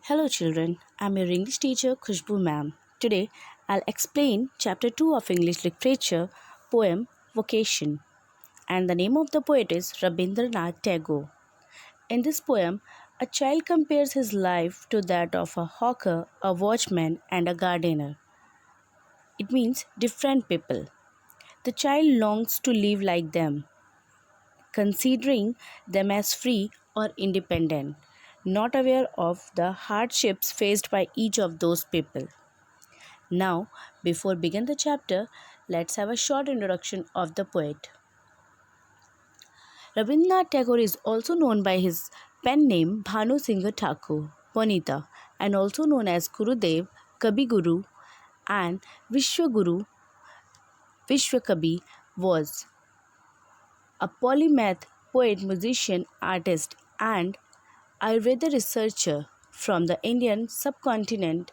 Hello children, I'm your English teacher Khushbu ma'am. Today I'll explain chapter 2 of English literature poem Vocation, and the name of the poet is Rabindranath Tagore. In this poem, a child compares his life to that of a hawker, a watchman and a gardener. It means different people. The child longs to live like them, considering them as free or independent, not aware of the hardships faced by each of those people. Now, before begin the chapter, let's have a short introduction of the poet. Rabindranath Tagore is also known by his pen name Bhanu Singh Thakur, Bonita, and also known as Gurudev, Kabi Guru, and Vishwaguru. Vishwakabi was a polymath poet, musician, artist, and Ayurveda researcher from the Indian subcontinent.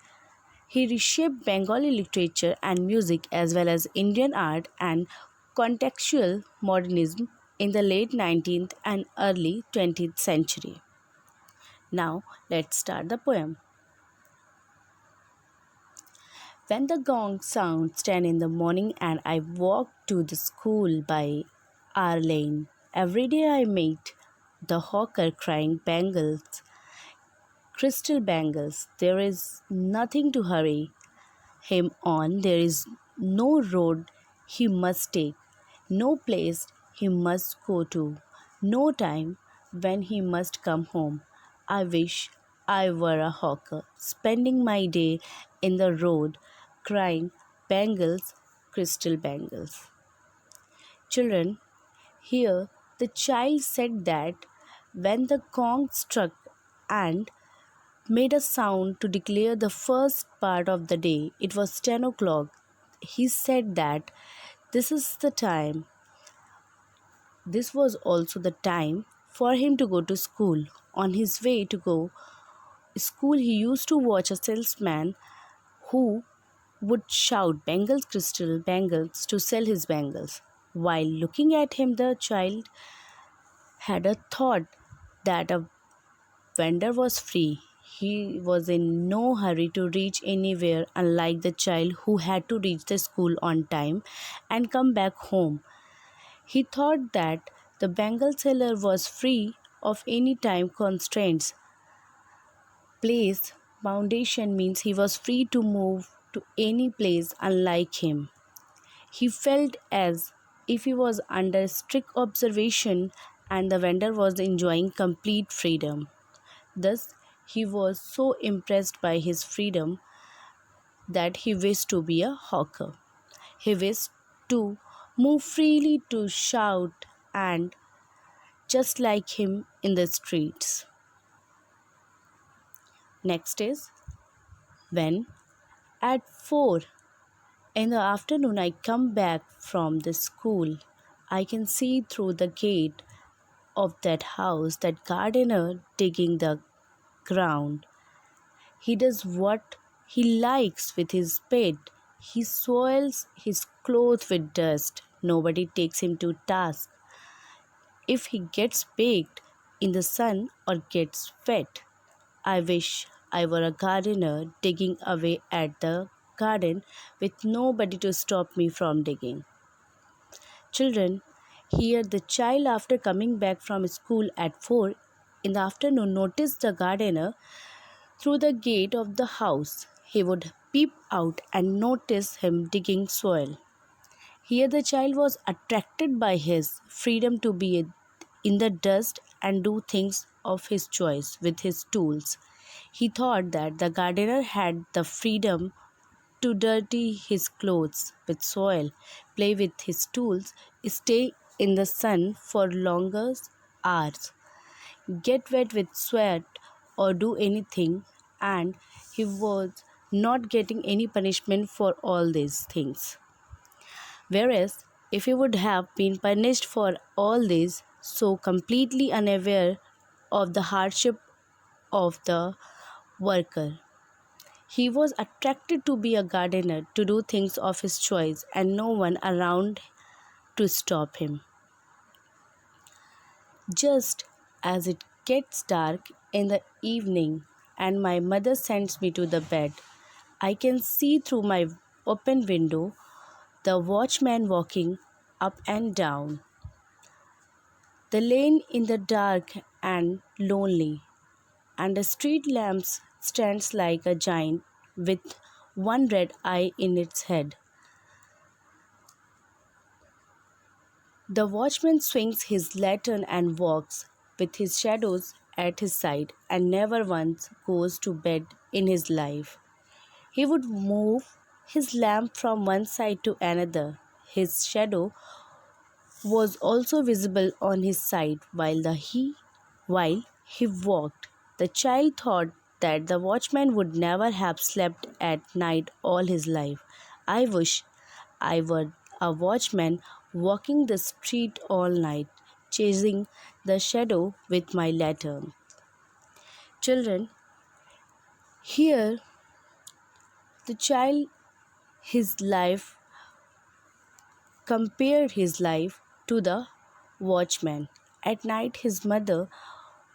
He reshaped Bengali literature and music as well as Indian art and contextual modernism in the late 19th and early 20th century. Now, let's start the poem. When the gong sounds 10 in the morning and I walk to the school by our lane, every day I meet the hawker crying bangles, crystal bangles. There is nothing to hurry him on. There is no road he must take, no place he must go to, no time when he must come home. I wish I were a hawker, spending my day in the road, crying bangles, crystal bangles. Children, here the child said that when the gong struck and made a sound to declare the first part of the day. It was 10 o'clock. He said that this is the time. This was also the time for him to go to school. On his way to go school, he used to watch a salesman who would shout bangles, crystal bangles to sell his bangles. While looking at him, the child had a thought that a vendor was free. He was in no hurry to reach anywhere, unlike the child who had to reach the school on time and come back home. He thought that the bangle seller was free of any time constraints. Place foundation means he was free to move to any place, unlike him. He felt as if he was under strict observation and the vendor was enjoying complete freedom. Thus, he was so impressed by his freedom that he wished to be a hawker. He wished to move freely, to shout and just like him in the streets. Next is when at 4 in the afternoon I come back from the school, I can see through the gate of that house that gardener digging the ground. He does what he likes with his spade. He soils his clothes with dust. Nobody takes him to task if he gets baked in the sun or gets wet. I wish I were a gardener digging away at the garden with nobody to stop me from digging. Children, here the child after coming back from school at 4 in the afternoon noticed the gardener through the gate of the house. He would peep out and notice him digging soil. Here the child was attracted by his freedom to be in the dust and do things of his choice with his tools. He thought that the gardener had the freedom to dirty his clothes with soil, play with his tools, stay in the sun for longer hours, get wet with sweat, or do anything, and he was not getting any punishment for all these things. Whereas, if he would have been punished for all this, so completely unaware of the hardship of the worker, he was attracted to be a gardener, to do things of his choice, and no one around to stop him. Just as it gets dark in the evening, and my mother sends me to the bed. I can see through my open window the watchman walking up and down the lane in the dark and lonely, and the street lamp stands like a giant with one red eye in its head. The watchman swings his lantern and walks with his shadows at his side and never once goes to bed in his life. He would move his lamp from one side to another. His shadow was also visible on his side while he walked. The child thought that the watchman would never have slept at night all his life. I wish I were a watchman walking the street all night, chasing the shadow with my lantern. Children, here the child his life compared his life to the watchman. At night, his mother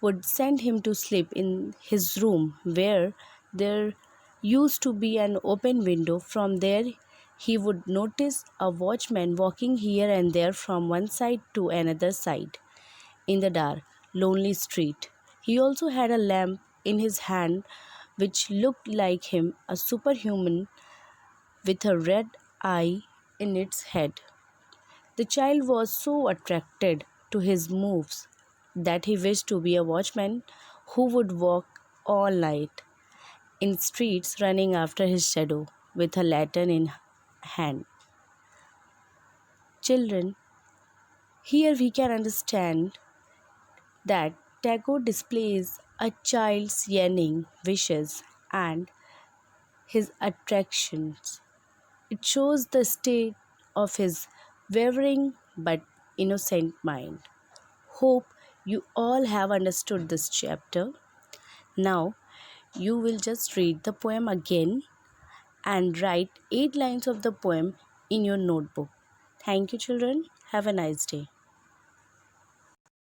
would send him to sleep in his room where there used to be an open window. From there, he would notice a watchman walking here and there from one side to another side in the dark, lonely street. He also had a lamp in his hand which looked like him, a superhuman with a red eye in its head. The child was so attracted to his moves that he wished to be a watchman who would walk all night in streets running after his shadow with a lantern in hand. Children, here we can understand that Tagore displays a child's yearning, wishes, and his attractions. It shows the state of his wavering but innocent mind. Hope you all have understood this chapter. Now, you will just read the poem again and write 8 lines of the poem in your notebook. Thank you, children. Have a nice day.